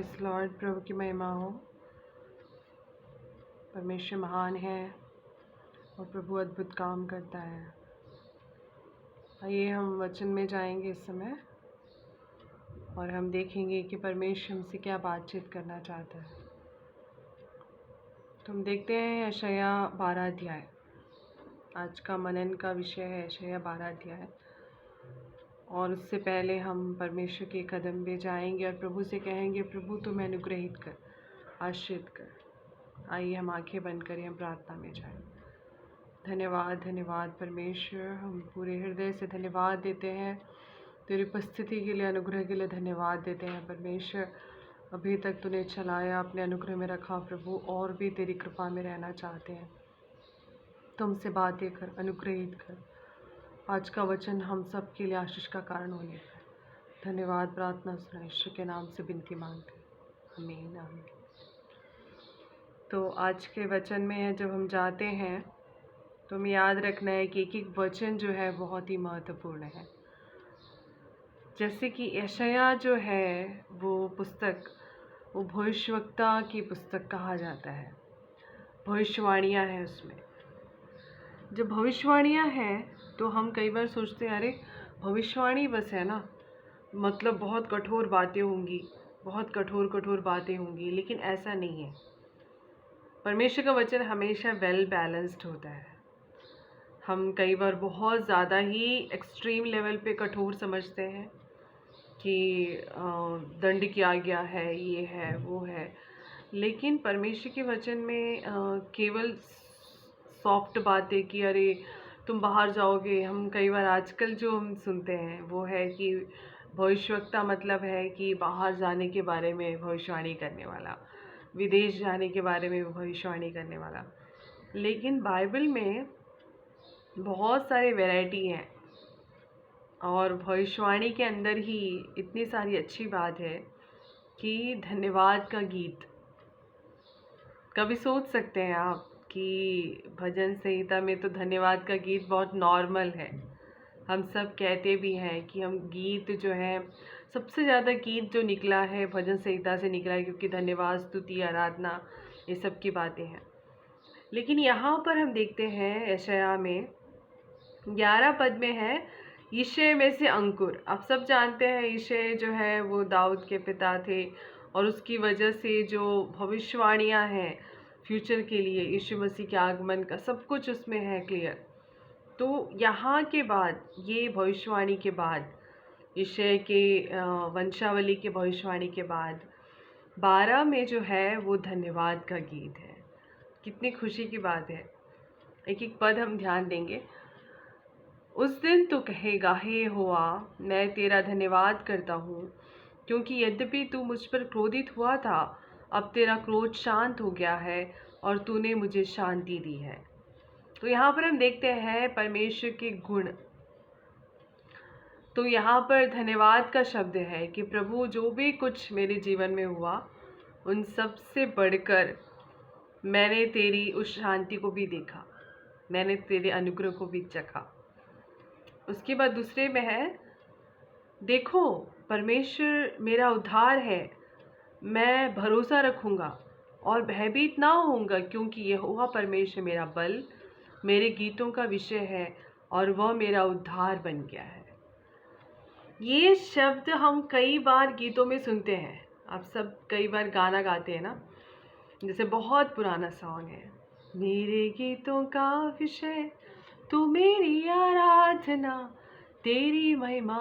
Praise Lord. प्रभु की महिमा हो। परमेश्वर महान है और प्रभु अद्भुत काम करता है। आइए हम वचन में जाएंगे इस समय और हम देखेंगे कि परमेश्वर हमसे क्या बातचीत करना चाहता है। तो हम देखते हैं यशाया 12 अध्याय। आज का मनन का विषय है यशाया 12 अध्याय। और उससे पहले हम परमेश्वर के कदम पे जाएंगे और प्रभु से कहेंगे, प्रभु तुम्हें अनुग्रहित कर, आशीर्वाद कर। आइए हम आंखें बंद करें, हम प्रार्थना में जाएं। धन्यवाद धन्यवाद परमेश्वर, हम पूरे हृदय से धन्यवाद देते हैं तेरी उपस्थिति के लिए, अनुग्रह के लिए धन्यवाद देते हैं परमेश्वर। अभी तक तूने चलाया, अपने अनुग्रह में रखा प्रभु, और भी तेरी कृपा में रहना चाहते हैं। तुमसे बातें कर, अनुग्रहित कर। आज का वचन हम सब के लिए आशीष का कारण होने का धन्यवाद। प्रार्थना सुना यीशु के नाम से विनती मांगते, आमीन आमीन। तो आज के वचन में जब हम जाते हैं तो हमें याद रखना है कि एक एक वचन जो है बहुत ही महत्वपूर्ण है। जैसे कि यशाया जो है वो पुस्तक, वो भविष्यवक्ता की पुस्तक कहा जाता है। भविष्यवाणियाँ हैं उसमें। जब भविष्यवाणियाँ हैं तो हम कई बार सोचते हैं, अरे भविष्यवाणी बस है ना, मतलब बहुत कठोर बातें होंगी, बहुत कठोर बातें होंगी। लेकिन ऐसा नहीं है। परमेश्वर का वचन हमेशा वेल बैलेंस्ड होता है। हम कई बार बहुत ज़्यादा ही एक्सट्रीम लेवल पे कठोर समझते हैं कि दंड किया गया है, ये है वो है। लेकिन परमेश्वर के वचन में केवल सॉफ्ट बातें कि अरे तुम बाहर जाओगे। हम कई बार आजकल जो हम सुनते हैं वो है कि भविष्यवक्ता मतलब है कि बाहर जाने के बारे में भविष्यवाणी करने वाला, विदेश जाने के बारे में भविष्यवाणी करने वाला। लेकिन बाइबल में बहुत सारे वैरायटी हैं और भविष्यवाणी के अंदर ही इतनी सारी अच्छी बात है कि धन्यवाद का गीत। कभी सोच सकते हैं आप कि भजन संहिता में तो धन्यवाद का गीत बहुत नॉर्मल है। हम सब कहते भी हैं कि हम गीत जो है, सबसे ज़्यादा गीत जो निकला है भजन संहिता से निकला है, क्योंकि धन्यवाद, स्तुति, आराधना, ये सब की बातें हैं। लेकिन यहाँ पर हम देखते हैं यशाया में 11 पद में है, यिशै में से अंकुर। आप सब जानते हैं यिशै जो है वो दाऊद के पिता थे और उसकी वजह से जो भविष्यवाणियाँ हैं फ्यूचर के लिए, यीशु मसीह के आगमन का सब कुछ उसमें है क्लियर। तो यहाँ के बाद, ये भविष्यवाणी के बाद, यिशै के वंशावली के भविष्यवाणी के बाद 12 में जो है वो धन्यवाद का गीत है। कितनी खुशी की बात है। एक एक पद हम ध्यान देंगे। उस दिन तो कहेगा, हे यहोवा, मैं तेरा धन्यवाद करता हूँ, क्योंकि यद्यपि तू मुझ पर क्रोधित हुआ था, अब तेरा क्रोध शांत हो गया है और तूने मुझे शांति दी है। तो यहाँ पर हम देखते हैं परमेश्वर के गुण। तो यहाँ पर धन्यवाद का शब्द है कि प्रभु जो भी कुछ मेरे जीवन में हुआ, उन सब से बढ़कर मैंने तेरी उस शांति को भी देखा, मैंने तेरे अनुग्रह को भी चखा। उसके बाद दूसरे में है, देखो परमेश्वर मेरा उद्धार है, मैं भरोसा रखूँगा और भयभीत ना होऊंगा, क्योंकि यहोवा परमेश्वर मेरा बल, मेरे गीतों का विषय है और वह मेरा उद्धार बन गया है। ये शब्द हम कई बार गीतों में सुनते हैं। आप सब कई बार गाना गाते हैं ना, जैसे बहुत पुराना सॉन्ग है, मेरे गीतों का विषय तू मेरी आराधना, तेरी महिमा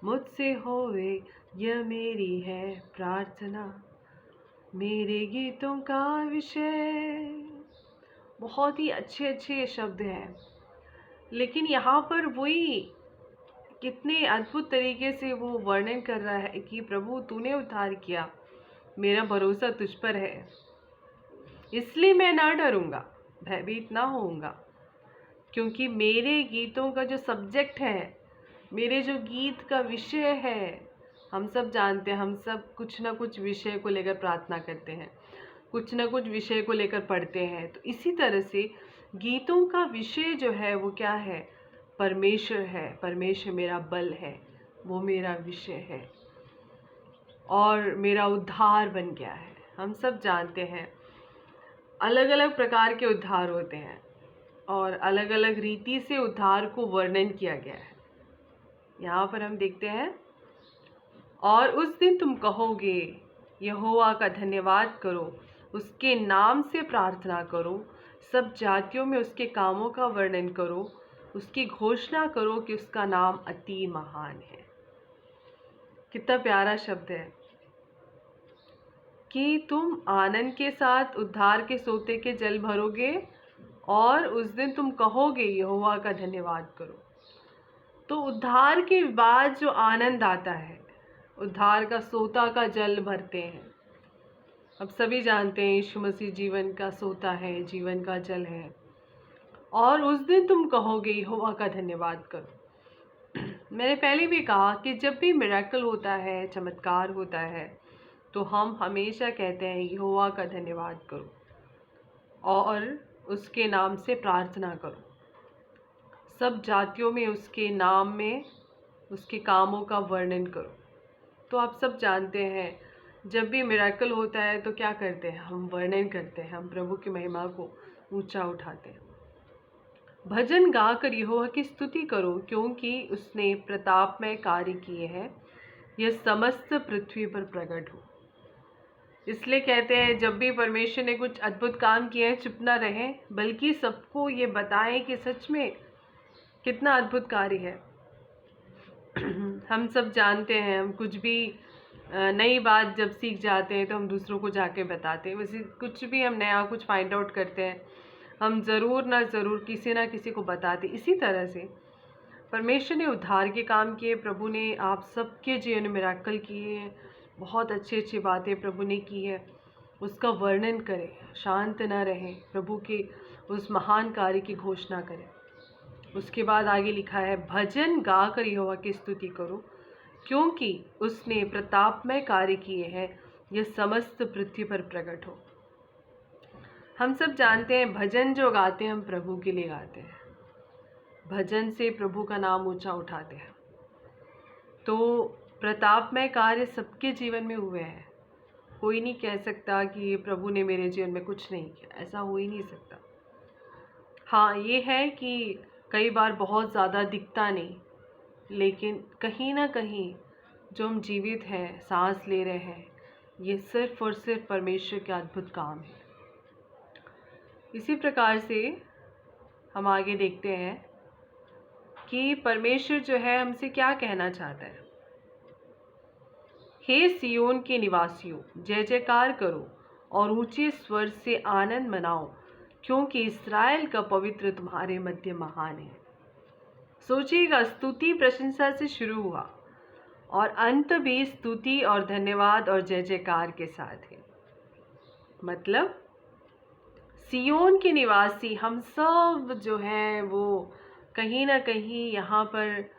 मुझसे होवे, यह मेरी है प्रार्थना। मेरे गीतों का विषय, बहुत ही अच्छे अच्छे शब्द हैं। लेकिन यहाँ पर वही कितने अद्भुत तरीके से वो वर्णन कर रहा है कि प्रभु तूने उद्धार किया, मेरा भरोसा तुझ पर है, इसलिए मैं ना डरूंगा, भयभीत ना होऊंगा। क्योंकि मेरे गीतों का जो सब्जेक्ट है, मेरे जो गीत का विषय है, हम सब जानते हैं, हम सब कुछ ना कुछ विषय को लेकर प्रार्थना करते हैं, कुछ ना कुछ विषय को लेकर पढ़ते हैं। तो इसी तरह से गीतों का विषय जो है वो क्या है? परमेश्वर है। परमेश्वर मेरा बल है, वो मेरा विषय है। और मेरा उद्धार बन गया है। हम सब जानते हैं अलग अलग प्रकार के उद्धार होते हैं और अलग अलग रीति से उद्धार को वर्णन किया गया है। यहाँ पर हम देखते हैं, और उस दिन तुम कहोगे यहोवा का धन्यवाद करो, उसके नाम से प्रार्थना करो, सब जातियों में उसके कामों का वर्णन करो, उसकी घोषणा करो कि उसका नाम अति महान है। कितना प्यारा शब्द है कि तुम आनंद के साथ उद्धार के सोते के जल भरोगे और उस दिन तुम कहोगे यहोवा का धन्यवाद करो। तो उद्धार के बाद जो आनंद आता है, उद्धार का सोता का जल भरते हैं। अब सभी जानते हैं यीशु मसीह जीवन का सोता है, जीवन का जल है। और उस दिन तुम कहोगे यहोवा का धन्यवाद करो। मैंने पहले भी कहा कि जब भी मिरेकल होता है, चमत्कार होता है, तो हम हमेशा कहते हैं यहोवा का धन्यवाद करो और उसके नाम से प्रार्थना करो, सब जातियों में उसके नाम में उसके कामों का वर्णन करो। तो आप सब जानते हैं जब भी मिरेकल होता है तो क्या करते हैं, हम वर्णन करते हैं, हम प्रभु की महिमा को ऊंचा उठाते हैं। भजन गाकर यहोवा की स्तुति करो, क्योंकि उसने प्रतापमय कार्य किए हैं, यह समस्त पृथ्वी पर प्रकट हो। इसलिए कहते हैं जब भी परमेश्वर ने कुछ अद्भुत काम किए हैं, चुप ना रहें, बल्कि सबको ये बताएं कि सच में कितना अद्भुत कार्य है। हम सब जानते हैं, हम कुछ भी नई बात जब सीख जाते हैं तो हम दूसरों को जाके बताते हैं। वैसे कुछ भी हम नया कुछ फाइंड आउट करते हैं, हम ज़रूर ना ज़रूर किसी ना किसी को बताते। इसी तरह से परमेश्वर ने उद्धार के काम किए, प्रभु ने आप सबके जीवन में मिरेकल किए हैं, बहुत अच्छी अच्छी बातें प्रभु ने की है। उसका वर्णन करें, शांत न रहें, प्रभु के उस महान कार्य की घोषणा करें। उसके बाद आगे लिखा है, भजन गाकर यहोवा की स्तुति करो, क्योंकि उसने प्रतापमय कार्य किए हैं, यह समस्त पृथ्वी पर प्रकट हो। हम सब जानते हैं भजन जो गाते हैं हम प्रभु के लिए गाते हैं, भजन से प्रभु का नाम ऊंचा उठाते हैं। तो प्रतापमय कार्य सबके जीवन में हुए हैं। कोई नहीं कह सकता कि ये प्रभु ने मेरे जीवन में कुछ नहीं किया, ऐसा हो ही नहीं सकता। हाँ, ये है कि कई बार बहुत ज़्यादा दिखता नहीं, लेकिन कहीं ना कहीं जो हम जीवित हैं, सांस ले रहे हैं, ये सिर्फ और सिर्फ परमेश्वर के अद्भुत काम है। इसी प्रकार से हम आगे देखते हैं कि परमेश्वर जो है हमसे क्या कहना चाहता है। हे सियोन के निवासियों, जय जयकार करो और ऊंचे स्वर से आनंद मनाओ, क्योंकि इस्राएल का पवित्र तुम्हारे मध्य महान है। सोचिएगा, स्तुति प्रशंसा से शुरू हुआ और अंत भी स्तुति और धन्यवाद और जय जयकार के साथ है। मतलब सियोन के निवासी हम सब जो हैं वो कहीं ना कहीं यहाँ पर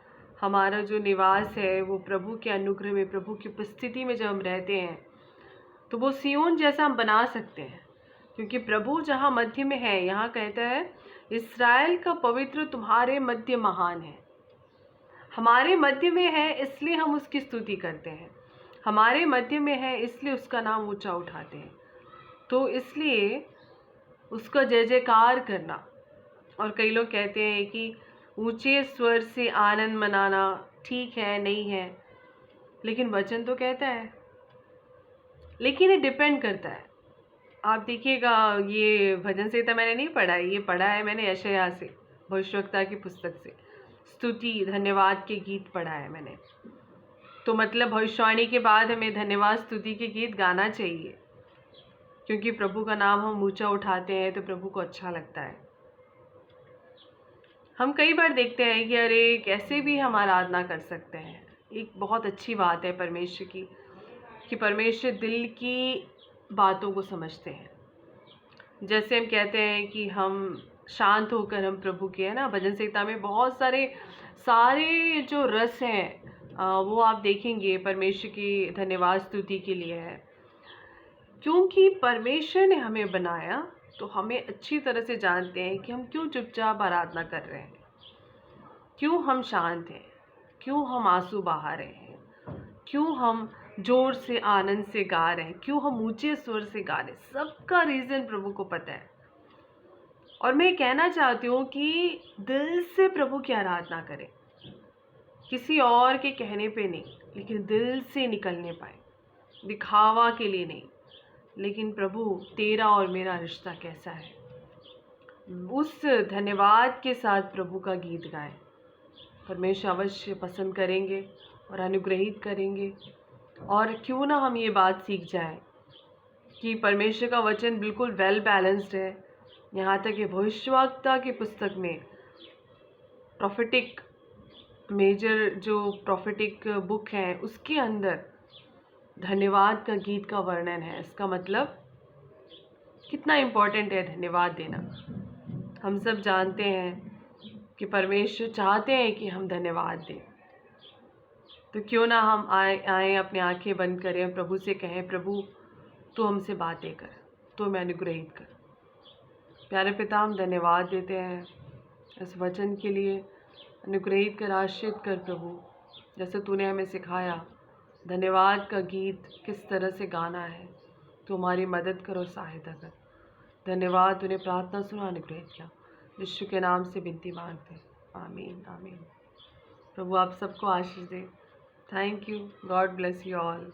हमारा जो निवास है वो प्रभु के अनुग्रह में, प्रभु की उपस्थिति में जब हम रहते हैं तो वो सियोन जैसा हम बना सकते हैं, क्योंकि प्रभु जहाँ मध्य में है, यहाँ कहता है इस्राएल का पवित्र तुम्हारे मध्य महान है। हमारे मध्य में है इसलिए हम उसकी स्तुति करते हैं, हमारे मध्य में है इसलिए उसका नाम ऊंचा उठाते हैं। तो इसलिए उसका जय जयकार करना। और कई लोग कहते हैं कि ऊंचे स्वर से आनंद मनाना ठीक है, नहीं है, लेकिन वचन तो कहता है, लेकिन ये डिपेंड करता है। आप देखिएगा, ये भजन संहिता मैंने नहीं पढ़ा है, ये पढ़ा है मैंने यशायाह से, भविष्यवक्ता की पुस्तक से, स्तुति धन्यवाद के गीत पढ़ा है मैंने। तो मतलब भविष्यवाणी के बाद हमें धन्यवाद स्तुति के गीत गाना चाहिए, क्योंकि प्रभु का नाम हम ऊंचा उठाते हैं तो प्रभु को अच्छा लगता है। हम कई बार देखते हैं कि अरे कैसे भी हम आराधना कर सकते हैं। एक बहुत अच्छी बात है परमेश्वर की कि परमेश्वर दिल की बातों को समझते हैं। जैसे हम कहते हैं कि हम शांत होकर हम प्रभु के, है ना, भजन संहिता में बहुत सारे जो रस हैं वो आप देखेंगे परमेश्वर की धन्यवाद स्तुति के लिए है। क्योंकि परमेश्वर ने हमें बनाया तो हमें अच्छी तरह से जानते हैं कि हम क्यों चुपचाप आराधना कर रहे हैं, क्यों हम शांत हैं, क्यों हम आंसू बहा रहे हैं, क्यों हम जोर से आनंद से गा रहे हैं, क्यों हम ऊंचे स्वर से गा रहे हैं, सबका रीज़न प्रभु को पता है। और मैं कहना चाहती हूँ कि दिल से प्रभु की आराधना करें, किसी और के कहने पे नहीं, लेकिन दिल से निकलने पाए, दिखावा के लिए नहीं, लेकिन प्रभु तेरा और मेरा रिश्ता कैसा है, उस धन्यवाद के साथ प्रभु का गीत गाएं। परमेश्वर अवश्य पसंद करेंगे और अनुग्रहित करेंगे। और क्यों ना हम ये बात सीख जाएं कि परमेश्वर का वचन बिल्कुल वेल बैलेंस्ड है। यहाँ तक कि भविष्यवक्ता की पुस्तक में प्रॉफिटिक मेजर जो प्रॉफिटिक बुक है उसके अंदर धन्यवाद का गीत का वर्णन है। इसका मतलब कितना इम्पोर्टेंट है धन्यवाद देना। हम सब जानते हैं कि परमेश्वर चाहते हैं कि हम धन्यवाद दें। तो क्यों ना हम आए अपनी आंखें बंद करें, प्रभु से कहें, प्रभु तू हमसे बातें कर, तू हमें अनुग्रहित कर। प्यारे पिता, हम धन्यवाद देते हैं इस वचन के लिए। अनुग्रहित कर, आशीर्वाद कर प्रभु, जैसे तूने हमें सिखाया धन्यवाद का गीत किस तरह से गाना है। तो हमारी मदद करो, सहायता कर। धन्यवाद, तूने प्रार्थना सुना, अनुग्रहित किया। यीशु के नाम से विनती मांगते, आमीन आमीन। प्रभु आप सबको आशीष दे। Thank you. God bless you all.